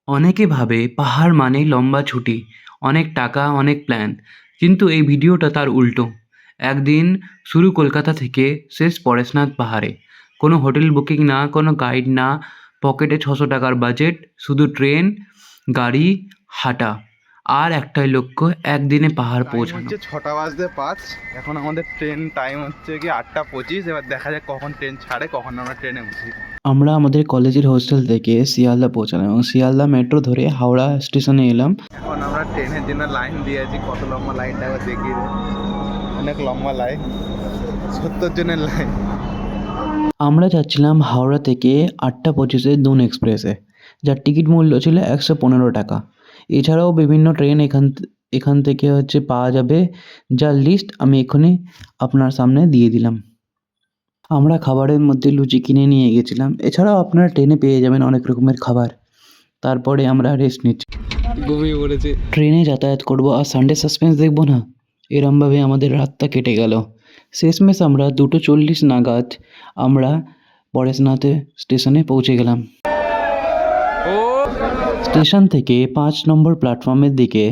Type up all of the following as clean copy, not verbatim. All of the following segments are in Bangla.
অনেকে ভাবে পাহাড় মানেই লম্বা ছুটি, অনেক টাকা, অনেক প্ল্যান। কিন্তু এই ভিডিওটা তার উল্টো। একদিন শুরু কলকাতা থেকে, শেষ পরেশনাথ পাহাড়ে। কোনো হোটেল বুকিং না, কোনো গাইড না, পকেটে ৬০০ টাকার বাজেট, শুধু ট্রেন, গাড়ি, হাঁটা। আর একটাই লক্ষ্য, একদিনে পাহাড় টাইম পৌঁছানো। হচ্ছে 6:05। এখন আমাদের ট্রেন টাইম হচ্ছে কি 8:25। এবার দেখা যাক কখন ট্রেন ছাড়ে, কখন আমরা ট্রেনে উঠি। আমরা আমাদের কলেজের হোস্টেল থেকে শিয়ালদা পৌঁছালাম এবং শিয়ালদা মেট্রো ধরে হাওড়া স্টেশনে এলাম। এখন আমরা ট্রেনের জন্য লাইন দিয়েছি। কত লম্বা লাইনটা একবার দেখিয়ে দেয়। অনেক লম্বা লাইন, 70 জনের লাইন। আমরা যাচ্ছিলাম হাওড়া থেকে 8:25-এ দুন এক্সপ্রেসে, যার টিকিট মূল্য ছিল 115 টাকা। এছাড়াও বিভিন্ন ট্রেন এখান থেকে পাওয়া যাবে, যার লিস্ট আমি এক্ষুনি আপনার সামনে দিয়ে দিলাম। আমরা খাবারের মধ্যে লুচি কিনে নিয়ে গেছিলাম। এছাড়াও আপনারা ট্রেনে পেয়ে যাবেন অনেক রকমের খাবার। তারপরে আমরা রেস্ট নিচ্ছি। ঘুমিয়ে পড়েছে। ট্রেনে যাতায়াত করব আর সানডে সাসপেন্স দেখব না, এরমভাবে আমাদের রাতটা কেটে গেল। শেষমেশ আমরা 2:40 নাগাদ আমরা পরেশনাথে স্টেশনে পৌঁছে গেলাম। স্টেশন থেকে 5 নম্বর প্ল্যাটফর্মের দিকে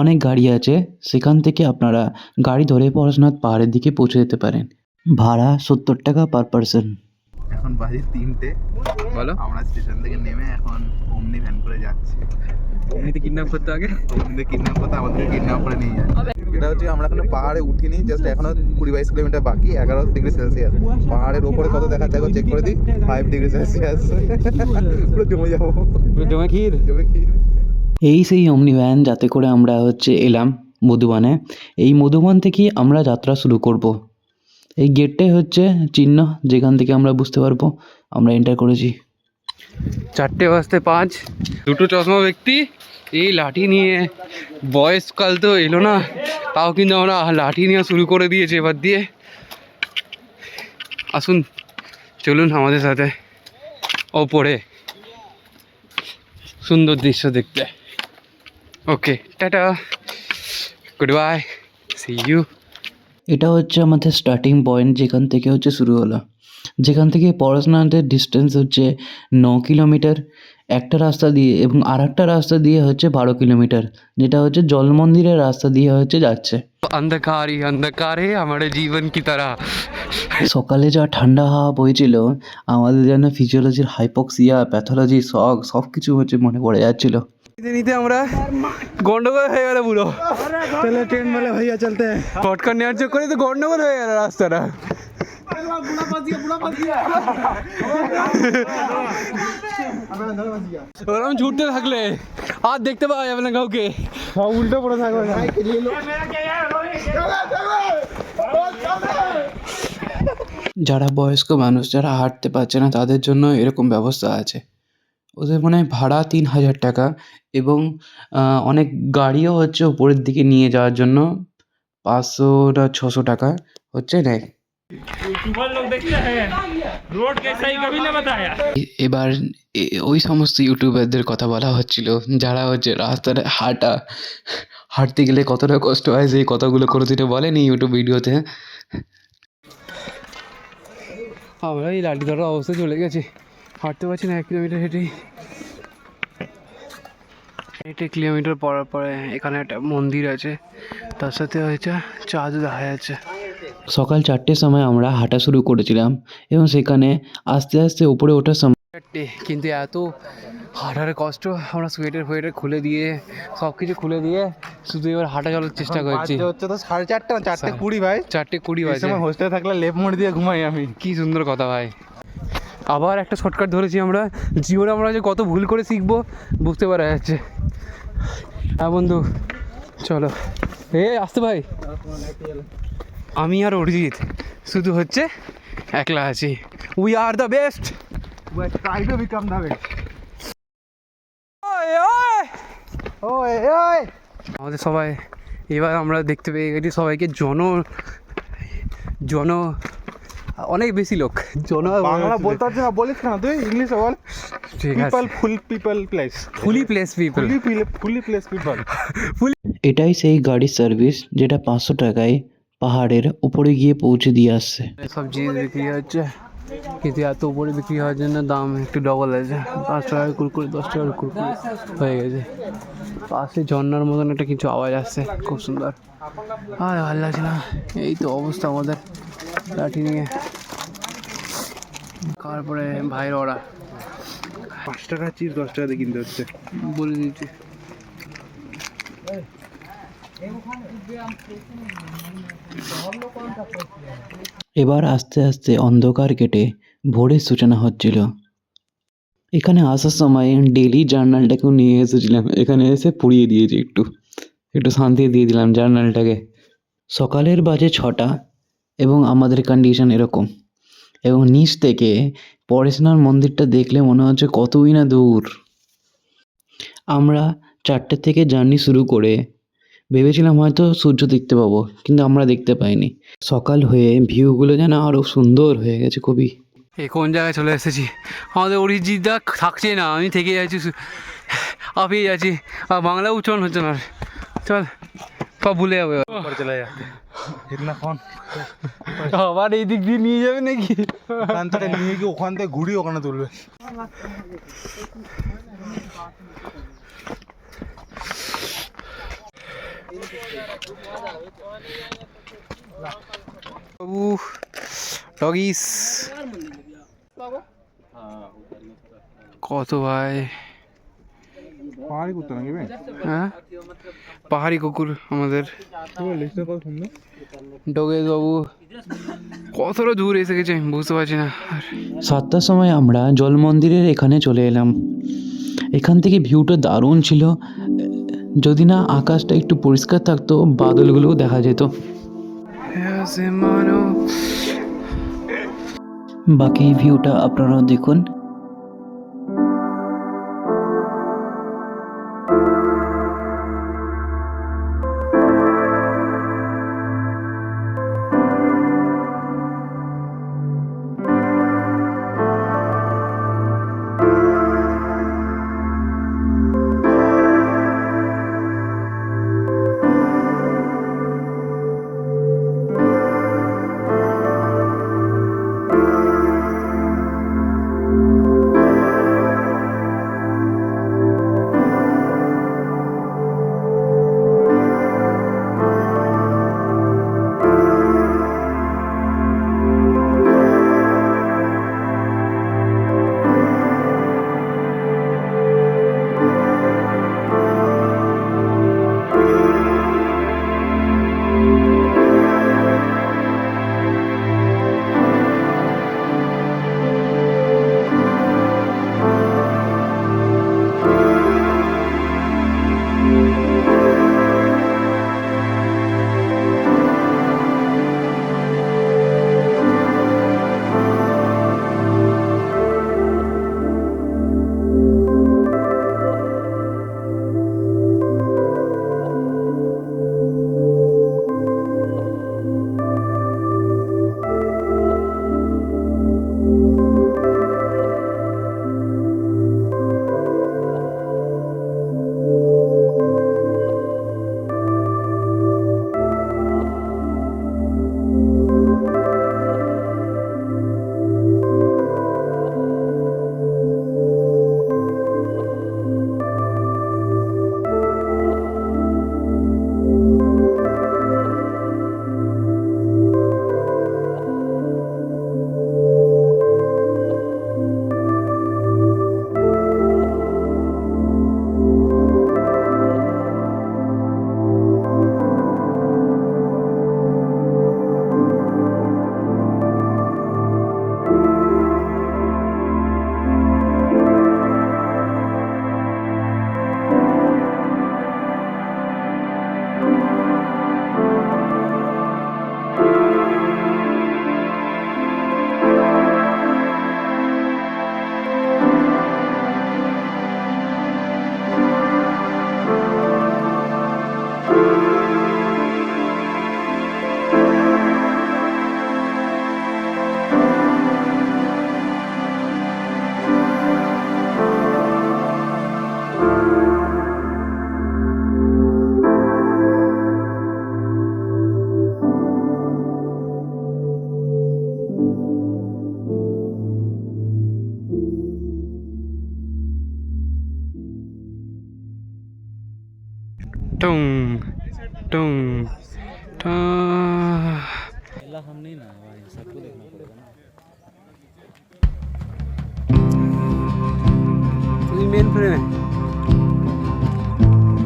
অনেক গাড়ি আছে, সেখান থেকে আপনারা গাড়ি ধরে পরেশনাথ পাহাড়ের দিকে পৌঁছে যেতে পারেন। ভাড়া 70 টাকা পার পারসন। এখন বাজে 3টে। বলো, আমরা স্টেশন থেকে নেমে এখন অমনি ভ্যান করে যাচ্ছি। এমনিতে কিডন্যাপ করতে আগে অমনিতে কিডন্যাপ করতে আমাদের কিডন্যাপ করে নিয়ে যায়। এটা হচ্ছে আমরা এখনো পাহাড়ে উঠিনি, জাস্ট এখনো 20-22 কিলোমিটার বাকি। 11 ডিগ্রি সেলসিয়াস। পাহাড়ের ওপরে কত দেখাচ্ছে এখন চেক করে দিই। 5 ডিগ্রি সেলসিয়াস। পুরো জমে যাবো, জমে ক্ষীর। জমে কি। এই সেই অমনি ভ্যান যাতে করে আমরা এলাম মধুবনে। এই মধুবন থেকেই আমরা যাত্রা শুরু করব। এই গেটটাই চিহ্ন, যেখান থেকে আমরা বুঝতে পারবো আমরা এন্টার করেছি। 4:05, দুটো চশমা ব্যক্তি এই লাঠি নিয়ে, বয়সকাল তো এলো না, তাও কিন্তু আমরা লাঠি নিয়ে শুরু করে দিয়েছি এবার দিয়ে। আসুন, চলুন আমাদের সাথে ওপরে, সুন্দর দৃশ্য দেখতে। Okay, tata, good bye, see you. এটা আমাদের স্টার্টিং পয়েন্ট, যেখান থেকে শুরু হলো। যেখান থেকে পরেশনাথের ডিস্টেন্স 9 কিলোমিটার একটা রাস্তা দিয়ে, এবং আর একটা রাস্তা দিয়ে 12 কিলোমিটার, যেটা জল মন্দিরের রাস্তা দিয়ে যাচ্ছে। अंधकार ही अंधकार है हमारे जीवन की तरह। সকালে যা ঠান্ডা হাওয়া বইছিল, আমাদের যেন ফিজিওলজির হাইপক্সিয়া, প্যাথোলজি, সব কিছু মনে পড়ে যাচ্ছিল। নিতে নিতে আমরা গন্ডগোল হয়ে গেল পুরো। চলে ট্রেন বলে ভাইয়া চলতে। শর্টকাট নেওয়ার চক্করে তো গন্ডগোল হয়ে গেল রাস্তাটা। ওরকম ছুটতে থাকলে আর দেখতে পাওয়া যাবে না কাউকে, সব উল্টো পড়ে থাকবে। যারা বয়স্ক মানুষ, যারা হাঁটতে পারছে না, তাদের জন্য এরকম ব্যবস্থা আছে। ওদের মনে হয় ভাড়া 3000 টাকা, এবং অনেক গাড়িও উপরের দিকে নিয়ে যাওয়ার জন্য 500 না 600 টাকা নেয়। এবার ওই সমস্ত ইউটিউবারদের কথা বলা হচ্ছিল, যারা রাস্তায় হাঁটতে গেলে কতটা কষ্ট হয়, সেই কথাগুলো কোনোদিনও বলেনি ইউটিউব ভিডিওতে। আমরা এই লাঠি ধরার অবস্থা চলে গেছি, হাঁটতে পারছি না। 1 কিলোমিটার হেঁটেই 1 কিলোমিটার পরে এখানে একটা মন্দির আছে, তার সাথে চাঁদ দেখা যাচ্ছে। সকাল 4টের সময় আমরা হাঁটা শুরু করেছিলাম, এবং সেখানে আস্তে আস্তে উপরে ওঠার সময় কিন্তু এত হাঁটার কষ্ট, আমরা সোয়েটার খুলে দিয়ে, সব কিছু খুলে দিয়ে শুধু এবার হাঁটা চলার চেষ্টা করছি। হচ্ছে তো 4:30 না 4:20 ভাই। 4:20 এই বাজে। সময় হোস্টেলে থাকলে লেপ মোড় দিয়ে ঘুমাই আমি। কি সুন্দর কথা ভাই। আবার একটা শর্টকাট ধরেছি আমরা। জীবনে আমরা যে কত ভুল করে শিখবো বুঝতে পারা যাচ্ছে। হ্যাঁ বন্ধু, চলো। আসতে ভাই, আমি আর অরিজিৎ শুধু একলা আছি। We are the best, We are trying to become the best. ওই আমাদের সবাই এবার আমরা দেখতে পেয়ে গেছি সবাইকে জন অনেক বেশি লোক। বাংলা বলতে পারছিস না, বলিস না তুই, ইংলিশে বল। ঠিক আছে, পিপল প্লেস, ফুলি প্লেস পিপল, ফুলি প্লেস পিপল। এটাই সেই গাড়ির সার্ভিস, যেটা 500 টাকায় পাহাড়ের উপরে গিয়ে পৌঁছে দিয়ে আসছে। সব জিনিস বিক্রি হচ্ছে। কিন্তু এত উপরে বিক্রি হওয়ার জন্য দাম একটু ডবল আছে। 5 টাকার কুরকুরে 10 টাকার কুরকুরে হয়ে গেছে। পাশে ঝর্ণার মতন একটা কিছু আওয়াজ আসছে, খুব সুন্দর। আর ভালো লাগছে না, এই তো অবস্থা আমাদের লাঠি নিয়ে। তারপরে ভাইয়ের ওরা 5 টাকা চিপস 10 টাকাতে কিনতে হচ্ছে। বলে দিচ্ছি। এবার আস্তে আস্তে অন্ধকার কেটে ভোরের সূচনা হচ্ছিল। এখানে আসার সময় ডেইলি জার্নালটাকেও নিয়ে এসেছিলাম, এখানে এসে পুড়িয়ে দিয়েছি, একটু একটু শান্তি দিয়ে দিলাম জার্নালটাকে। সকালের বাজে 6টা এবং আমাদের কন্ডিশন এরকম, এবং নিচ থেকে পরেশনাথ মন্দিরটা দেখলে মনে হচ্ছে কতই না দূর। আমরা 4টে থেকে জার্নি শুরু করে ভেবেছিলাম হয়তো সূর্য দেখতে পাবো, কিন্তু আমরা দেখতে পাইনি। সকাল হয়ে ভিউগুলো যেন আরও সুন্দর হয়ে গেছে খুবই। এই কোন জায়গায় চলে এসেছি, আমাদের অরিজিৎদা থাকছে না, আমি থেকে যাচ্ছি, আপিয়ে যাচ্ছি, আর বাংলা উচ্চারণ হচ্ছে না। চল সব ভুলে যাবে। ऊपर चला जाते इतना फोन আবার এই দিক দিয়ে নিয়ে যাবে নাকি? ওখান থেকে নিয়ে গিয়ে ওখান থেকে ঘুরিয়ে ওখানে তুলবে। বাবু ডগিস কত ভাই, পাহাড়ি কুত্তা নাকি ভাই? হ্যাঁ পাহাড়ি কুকুর আমাদের লিস্টটা কত সুন্দর। ডগেশ বাবু কতটা দূর এসে গেছে আমি বুঝতে পারছি না। 7টার সময় আমরা জল মন্দিরের এখানে চলে এলাম। এখান থেকে ভিউটা দারুণ ছিল, যদি না আকাশটা একটু পরিষ্কার থাকতো বাদলগুলোও দেখা যেত। বাকি ভিউটা আপনারাও দেখুন। টুং টুং টা তুই মেন ফ্রেমে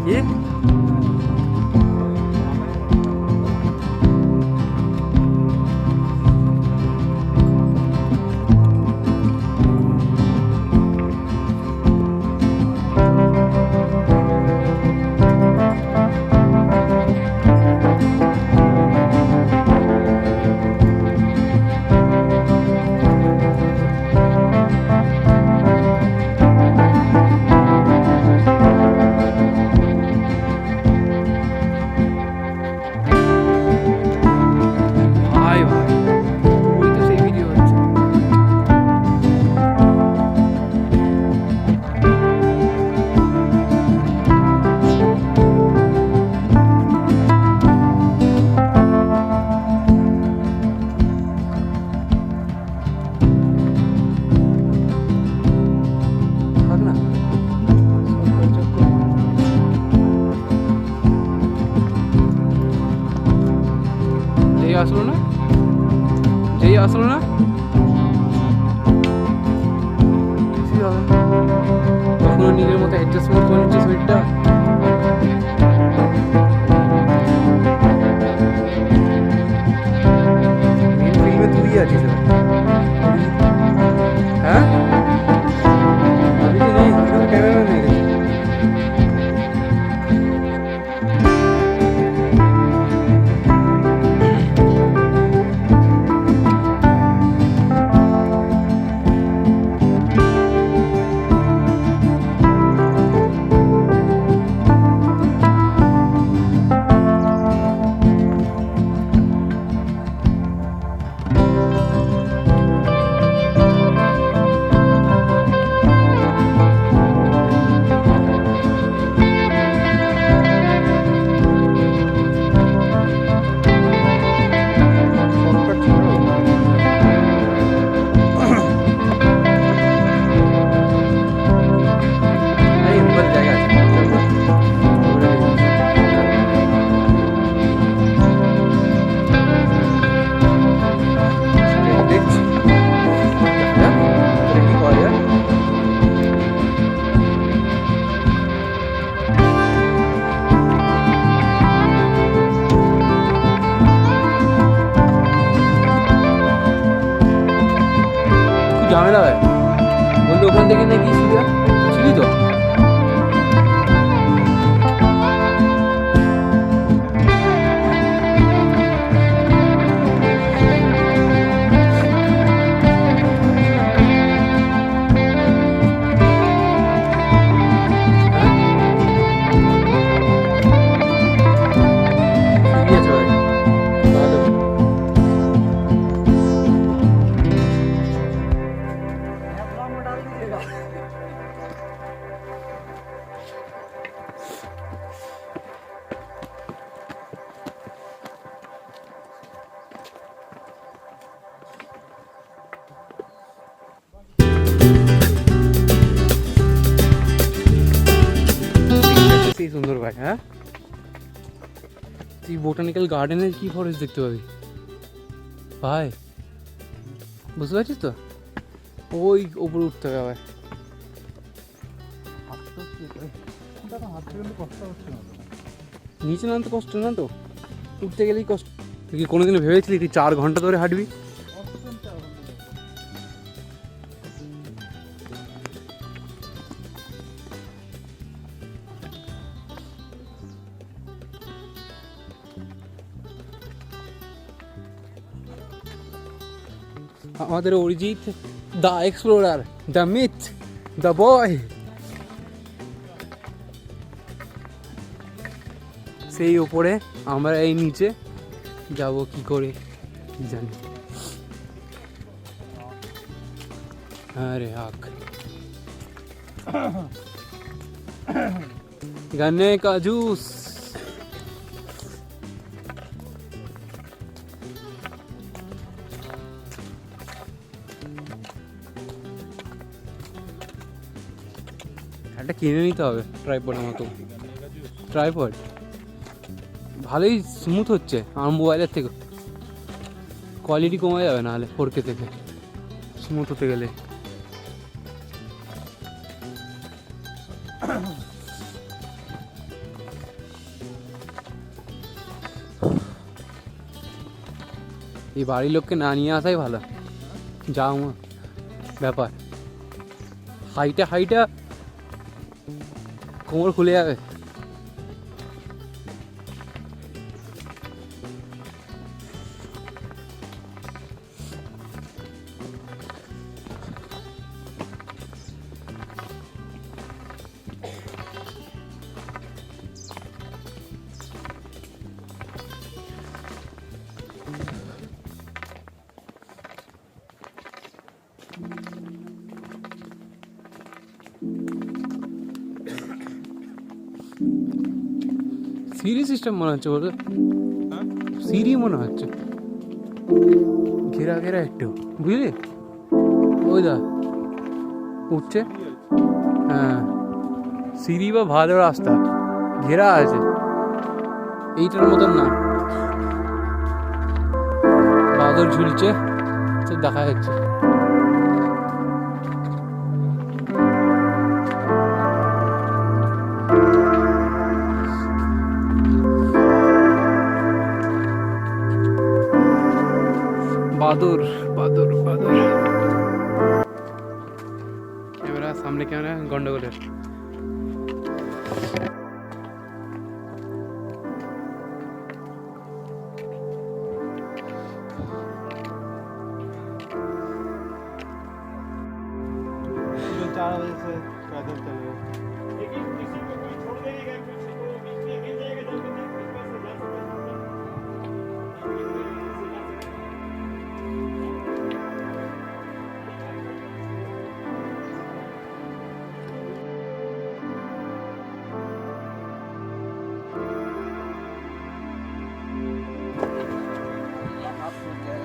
ये भाई भाई वही तो सही वीडियो है भाग ना যেই আসলো না যেই আসলো না কিছুই হবে না। তখনও নিজের মতো অ্যাডজাস্টমেন্ট করে নিচ্ছে শরীরটা। মেন ফিল্মে তুই আছিস এবার। হ্যাঁ আমি তো নেই, ক্যামেরা নেই। এই উপরে জায়গা আছে। দেখছি কি করা যায়। খুব ঝামেলা হয় বন্ধু, ওখান থেকে নাকি ছিলি তো ঠিকই আছে ভাই, ভালো। সেই সুন্দর ভাই। হ্যাঁ তুই বোটানিক্যাল গার্ডেনের কি ফরেস্ট দেখতে পাবি ভাই, বুঝতে পারছিস তো? ওই ওপরে উঠতে হবে আবার। নিচে নামতে কষ্ট না তো, উঠতে গেলেই কষ্ট। তুই কি কোনোদিন ভেবেছিলি তুই 4 ঘন্টা ধরে হাঁটবি? আমাদের Arijit the explorer, the myth, the boy, সেই ওপরে, আমরা এই নিচে যাব কি করে কি জানি। আরে আখ गन्ने का जूस। একটা কিনে নিতে হবে ট্রাইপডের মতো। ট্রাইপড ভালোই স্মুথ হচ্ছে আমার মোবাইলের থেকে, কোয়ালিটি কমে যাবে নাহলে 4K থেকে স্মুথ হতে গেলে। এই বাড়ির লোককে না নিয়ে আসাই ভালো, যা ব্যাপার, হাইটা কোমর খুলে যাবে। সিরি সিস্টেম মনে হচ্ছে, বলতো সিরি মনে হচ্ছে, ঘেরা ঘেরা একটু, বুঝলি? ওই দা উঠছে, হ্যাঁ সিরি বা ভালো রাস্তা, ঘেরা আছে, এইটার মতন না। বাদল ঝুলছে, তো দেখা যাচ্ছে। বাদর বাদর বাদর, ক্যামেরা সামনে, ক্যামেরা গন্ডগোলের।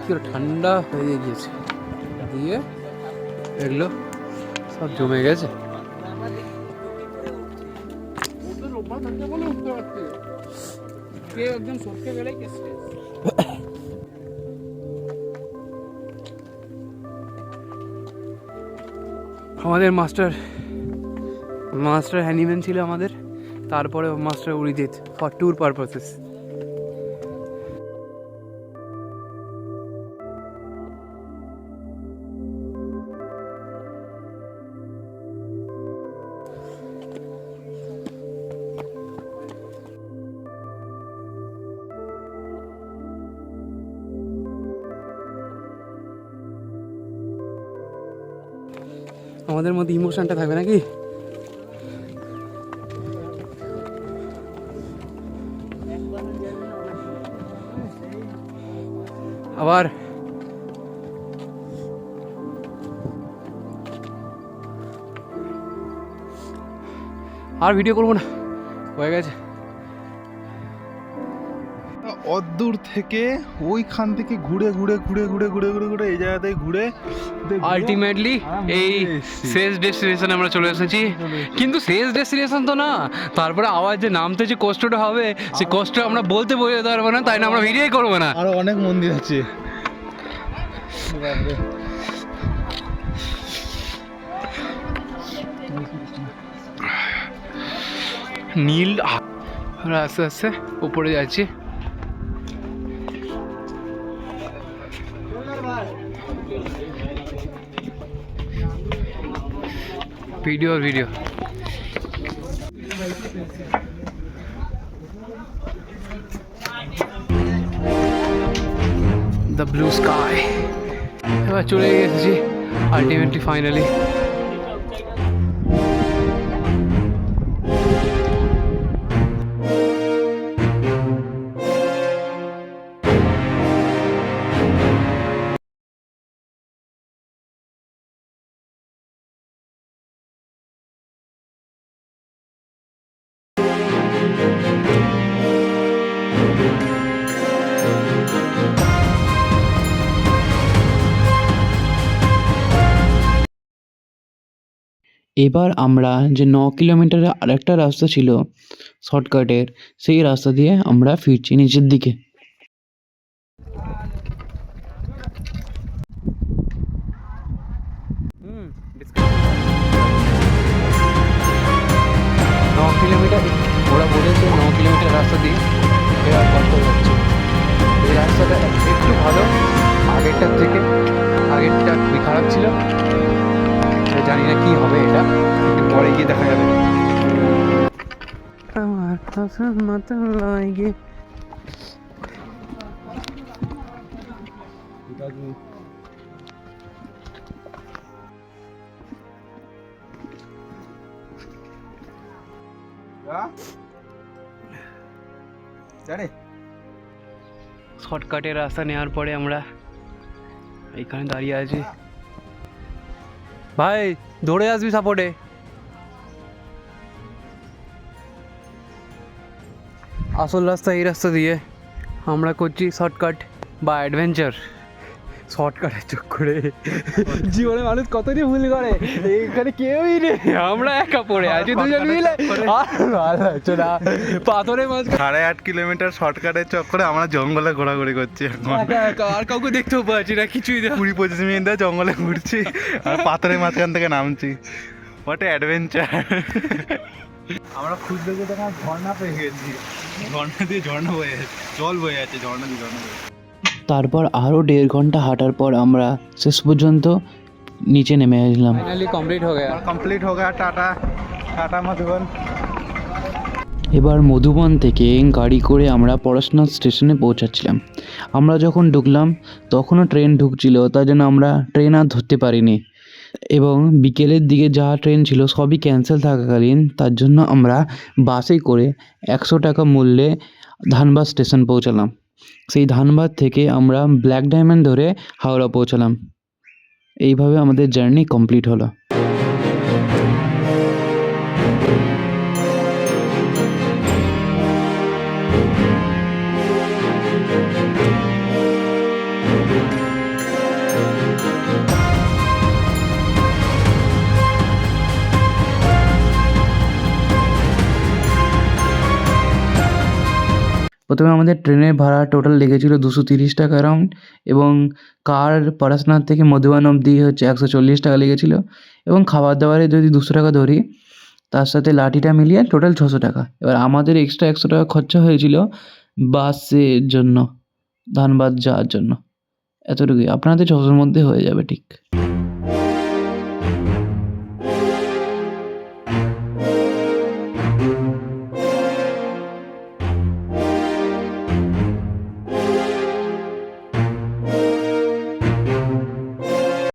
কি ঠান্ডা হয়ে গিয়েছে, দিয়ে এগুলো সব জমে গেছে। আমাদের মাস্টার হ্যানিম্যান ছিল আমাদের, তারপরে মাস্টার উরিজিৎ ফর ট্যুর পারপাসেস। আমাদের মধ্যে ইমোশনটা থাকবে নাকি? আবার আর ভিডিও করবো না, হয়ে গেছে। অদূর থেকে ওইখান থেকে ঘুরে এই জায়গাতে ঘুরে আলটিমেটলি এই শেষ ডেস্টিনেশনে আমরা চলে এসেছি, কিন্তু শেষ ডেস্টিনেশন তো না। তারপরে আবার যে নামতে যে কষ্টটা হবে, সেই কষ্ট আমরা বলতে পারবো না, তাই না আমরা ভিডিওই করবো না। আরো অনেক মন্দির আছে। নীল, আমরা আস্তে আস্তে উপরে যাচ্ছি। ভিডিও দ্য ব্লু স্কাই, এবার চলে গেছি আলটিমেটলি ফাইনালি। এবার আমরা যে 9 কিলোমিটারের আরেকটা রাস্তা ছিল শর্টকাটের, সেই রাস্তা দিয়ে আমরা ফিরছি নিচের দিকে। কিলোমিটার ওরা বলেছে 9 কিলোমিটার রাস্তা দিয়ে এরা করতে যাচ্ছে। এই রাস্তাটা একটু ভালো আগেরটার থেকে, আগেরটা খুবই খারাপ ছিল। জানি না কি হবে, এটা একটু পরে গিয়ে দেখা যাবে। আমার হাসার মাথা লাগে। শর্টকাটের রাস্তা নেওয়ার পরে আমরা এইখানে দাঁড়িয়ে আছি। ভাই দৌড়ে আসবি সাপোর্টে। আসল রাস্তা এই রাস্তা দিয়ে, আমরা করছি শর্টকাট বা অ্যাডভেঞ্চার। শর্টকাটের চক্করে জীবনে মানুষ কত যে ভুল করে, এখানে কেউই নেই, আমরা একা পড়ে আছি দুজন মিলে। পাথরের মাঝখানে 8.5 কিলোমিটার শর্টকাটের চক্করে আমরা জঙ্গলে ঘোরাঘুরি করছি এখন। আর কাউকে দেখতেও পাচ্ছি না, কিছুই না। 20-25 মিনিট ধরে জঙ্গলে ঘুরছি আর পাথরের মাঝখান থেকে নামছি। What adventure! আমরা খুঁজতে খুঁজতে ঝর্ণা পেয়ে গেছি, ঝর্ণা দিয়ে ঝর্ণা বয়ে যাচ্ছে, জল বয়ে যাচ্ছে, ঝর্ণা দিয়ে ঝর্ণা বয়ে। তারপর আরও 1.5 ঘন্টা হাঁটার পর আমরা শেষ পর্যন্ত নিচে নেমে আসলাম। ফাইনালি কমপ্লিট হয়ে গেল। কমপ্লিট হয়ে গেল। Tata tata Madhuban. এবার মধুবন থেকে গাড়ি করে আমরা পড়াশোনার স্টেশনে পৌঁছাচ্ছিলাম। আমরা যখন ঢুকলাম তখনও ট্রেন ঢুকছিল, তার জন্য আমরা ট্রেন আর ধরতে পারিনি, এবং বিকেলের দিকে যা ট্রেন ছিল সবই ক্যান্সেল থাকাকালীন তার জন্য আমরা বাসে করে 100 টাকা মূল্যে ধানবাদ স্টেশন পৌঁছালাম। সেই ধানবাদ থেকে আমরা ব্ল্যাক ডায়মন্ড ধরে হাওড়া পৌঁছালাম। এইভাবে আমাদের জার্নি কমপ্লিট হলো। প্রথমে আমাদের ট্রেনের ভাড়া টোটাল লেগেছিল 230 টাকা অ্যারাউন্ড, এবং কার পড়াশোনার থেকে মধুবন অবধি হচ্ছে 140 টাকা লেগেছিল, এবং খাবার দাবারে যদি 200 টাকা ধরি তার সাথে লাঠিটা মিলিয়ে টোটাল 600 টাকা। এবার আমাদের এক্সট্রা 100 টাকা খরচা হয়েছিল বাসের জন্য, ধানবাদ যাওয়ার জন্য। এতটুকুই, আপনাদের 600-র মধ্যে হয়ে যাবে ঠিক।